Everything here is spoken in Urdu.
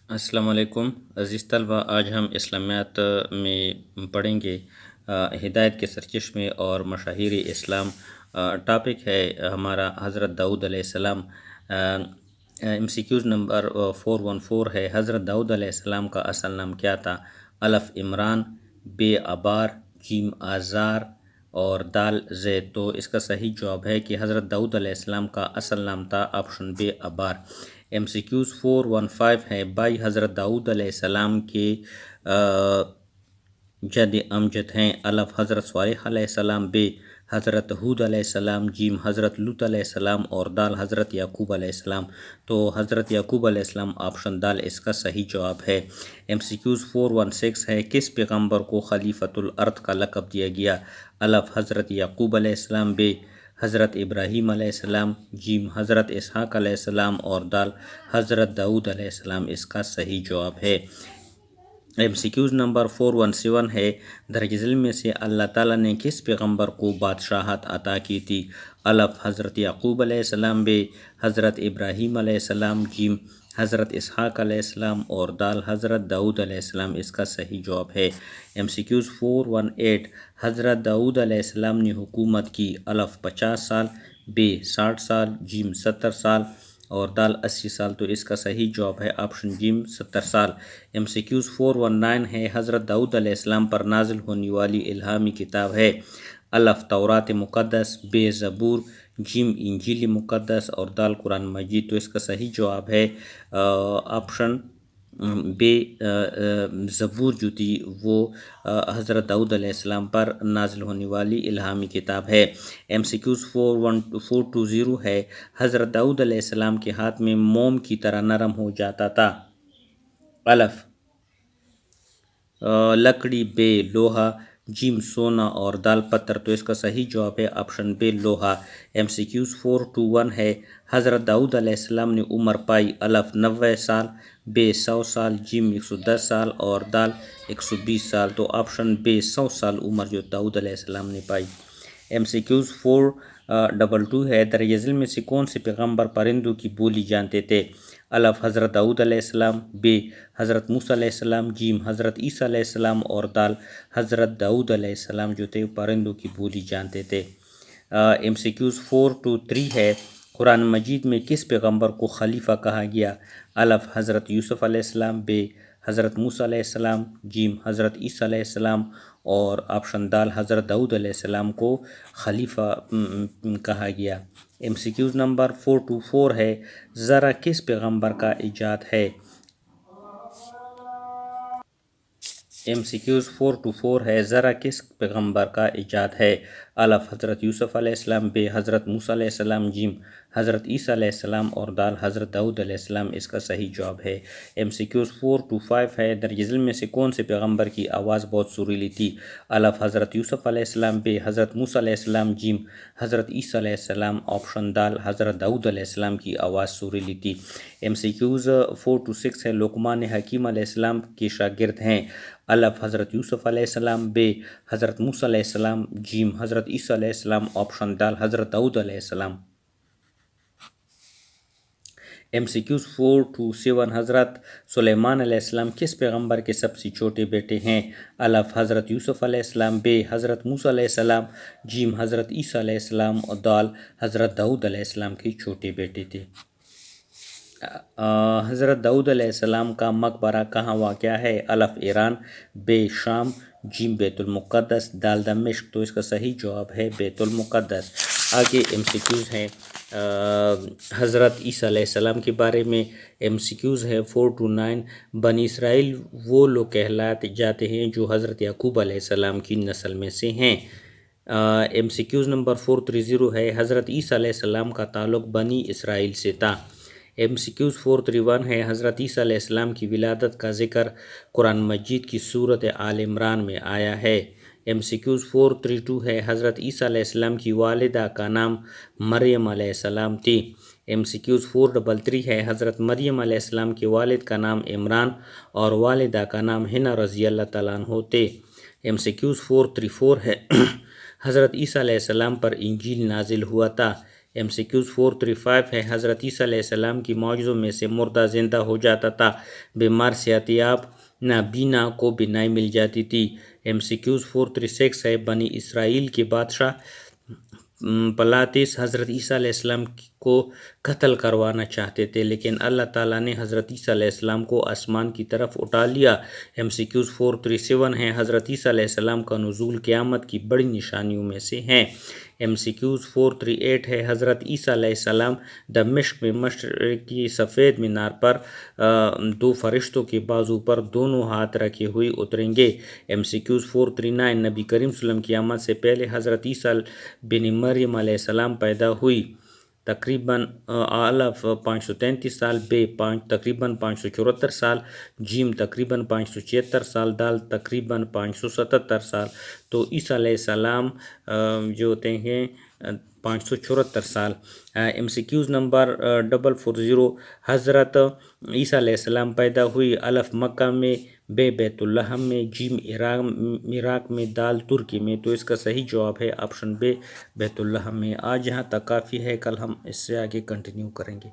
السلام علیکم عزیز طلبہ، آج ہم اسلامیات میں پڑھیں گے ہدایت کے سرچشمے اور مشاہیر اسلام۔ ٹاپک ہے ہمارا حضرت داؤد علیہ السلام۔ MCQs نمبر 414 ہے، حضرت داؤد علیہ السلام کا اصل نام کیا تھا؟ الف عمران، بے ابار، جیم آزار اور دال زید۔ تو اس کا صحیح جواب ہے کہ حضرت داؤد علیہ السلام کا اصل نام تھا آپشن بے ابار۔ MCQs 415 ہے، بھائی حضرت داؤد علیہ السلام کے جد امجد ہیں؟ الف حضرت صالح علیہ السلام، بے حضرت ہود علیہ السلام، جیم حضرت لوط علیہ السلام اور دال حضرت یعقوب علیہ السلام۔ تو حضرت یعقوب علیہ السلام آپشن دال اس کا صحیح جواب ہے۔ MCQs 416 ہے، کس پیغمبر کو خلیفۃ الارض کا لقب دیا گیا؟ الف حضرت یعقوب علیہ السلام، بے حضرت ابراہیم علیہ السلام، جیم حضرت اسحاق علیہ السلام اور دال حضرت داؤد علیہ السلام اس کا صحیح جواب ہے۔ MCQs نمبر 417 ہے، درج ذیل میں سے اللہ تعالیٰ نے کس پیغمبر کو بادشاہت عطا کی تھی؟ الف حضرت یعقوب علیہ السلام، بے حضرت ابراہیم علیہ السلام، جیم حضرت اسحاق علیہ السلام اور دال حضرت داؤد علیہ السلام اس کا صحیح جواب ہے۔ MCQs 418، حضرت داؤد علیہ السلام نے حکومت کی؟ الف 50 سال، بے 60 سال، جیم 70 سال اور دال 80 سال۔ تو اس کا صحیح جواب ہے آپشن جیم 70 سال۔ MCQs 419 ہے، حضرت داؤد علیہ السلام پر نازل ہونے والی الہامی کتاب ہے؟ الف تورات مقدس، بے زبور، جیم انجیل مقدس اور دال قرآن مجید۔ تو اس کا صحیح جواب ہے آپشن بے زبور جو تھی وہ حضرت داؤد علیہ السلام پر نازل ہونے والی الہامی کتاب ہے۔ MCQs 420 ہے، حضرت داؤد علیہ السلام کے ہاتھ میں موم کی طرح نرم ہو جاتا تھا؟ الف لکڑی، بے لوہا، جیم سونا اور دال پتھر۔ تو اس کا صحیح جواب ہے آپشن بے لوہا۔ MCQs 421 ہے، حضرت داؤد علیہ السلام نے عمر پائی؟ الف 90 سال، بے 100 سال، جیم 110 سال اور دال 120 سال۔ تو آپشن بے 100 سال عمر جو داؤد علیہ السلام نے پائی۔ MCQs 422 ہے، درج ذیل میں سے کون سے پیغمبر پرندوں کی بولی جانتے تھے؟ الف حضرت داؤد علیہ السلام، بے حضرت موسیٰ علیہ السلام، جیم حضرت عیسیٰ علیہ السلام اور دال حضرت داؤد علیہ السلام جو تھے پرندوں کی بولی جانتے تھے۔ MCQs 423 ہے، قرآن مجید میں کس پیغمبر کو خلیفہ کہا گیا؟ الف حضرت یوسف علیہ السلام، بے حضرت موسیٰ علیہ السلام، جیم حضرت عیسیٰ علیہ السلام اور آپشن دال حضرت داؤد علیہ السلام کو خلیفہ کہا گیا۔ MCQs نمبر 424 ہے، ذرا کس پیغمبر کا ایجاد ہے؟ MCQs 424 ہے، ذرا کس پیغمبر کا ایجاد ہے؟ الف حضرت یوسف علیہ السلام، بے حضرت موسیٰ علیہ السلام، جیم حضرت عیسیٰ علیہ السلام اور دال حضرت داؤد علیہ السلام اس کا صحیح جواب ہے۔ MCQs 425 ہے، درج ذیل میں سے کون سے پیغمبر کی آواز بہت سریلی تھی؟ الف حضرت یوسف علیہ السلام، بے حضرت موسیٰ علیہ السلام، جیم حضرت عیسیٰ علیہ السلام آپشن دال حضرت داؤد علیہ السلام کی آواز سریلی تھی۔ MCQs 426 ہے، لقمان حکیم علیہ السلام کے شاگرد ہیں؟ الف حضرت یوسف علیہ السلام، بے حضرت موسیٰ علیہ السلام، جیم حضرت عیسیٰ علیہ السلام آپشن دال حضرت داؤد علیہ السلام۔ MCQs 427، حضرت سلیمان علیہ السلام کس پیغمبر کے سب سے چھوٹے بیٹے ہیں؟ الف حضرت یوسف علیہ السلام، بے حضرت موسیٰ علیہ السلام، جیم حضرت عیسیٰ علیہ السلام اور دال حضرت داؤد علیہ السلام کے چھوٹے بیٹے تھے۔ حضرت داؤد علیہ السلام کا مقبرہ کہاں واقع ہے؟ الف ایران، بے شام، جیم بیت المقدس، دال دمشق۔ تو اس کا صحیح جواب ہے بیت المقدس۔ آگے MCQs ہیں حضرت عیسیٰ علیہ السلام کے بارے میں۔ MCQs ہے 429، بنی اسرائیل وہ لوگ کہلاتے جاتے ہیں جو حضرت یعقوب علیہ السلام کی نسل میں سے ہیں۔ MCQs نمبر 430 ہے، حضرت عیسیٰ علیہ السلام کا تعلق بنی اسرائیل سے تھا؟ MCQs 431 ہے، حضرت عیسیٰ علیہ السلام کی ولادت کا ذکر قرآن مجید کی سورۃ آل عمران میں آیا ہے؟ MCQs 432 ہے، حضرت عیسیٰ علیہ السلام کی والدہ کا نام مریم علیہ السلام تھی؟ MCQs 433 ہے، حضرت مریم علیہ السلام کے والد کا نام عمران اور والدہ کا نام حنا رضی اللہ تعالیٰ عنہ تھے؟ MCQs 434 ہے، حضرت عیسیٰ علیہ السلام پر انجیل نازل ہوا تھا؟ MCQs 435 ہے حضرت عیسیٰ علیہ السلام کی معجزوں میں سے مردہ زندہ ہو جاتا تھا، بیمار صحتیاب نابینا کو بینائی مل جاتی تھی۔ MCQs 436 ہے بنی اسرائیل کے بادشاہ پلاتس حضرت عیسیٰ علیہ السلام کو قتل کروانا چاہتے تھے، لیکن اللہ تعالیٰ نے حضرت عیسیٰ علیہ السلام کو آسمان کی طرف اٹھا لیا۔ MCQs 437 ہیں حضرت عیسیٰ علیہ السلام کا نزول قیامت کی بڑی نشانیوں میں سے ہیں۔ MCQs 438 ہے حضرت عیسیٰ علیہ السلام دمشق میں مشرقی سفید مینار پر 2 فرشتوں کے بازو پر دونوں ہاتھ رکھے ہوئے اتریں گے۔ MCQs 439 نبی کریم صلی اللہ علیہ وسلم قیامت سے پہلے حضرت عیسیٰ بن مریم علیہ السلام پیدا ہوئی، تقریباً الف 533 سال، بے تقریباً 574 سال، جیم تقریباً 576 سال، دال تقریباً 577 سال، تو عیسیٰ علیہ السلام جو ہوتے ہیں 574 سال۔ MCQs نمبر 440 حضرت عیسیٰ علیہ السلام پیدا ہوئی، الف مکہ میں، بے بیت اللہ میں، جیم عراق میں، دال ترکی میں، تو اس کا صحیح جواب ہے آپشن بے بیت اللہ میں۔ آج یہاں تک کافی ہے، کل ہم اس سے آگے کنٹینیو کریں گے۔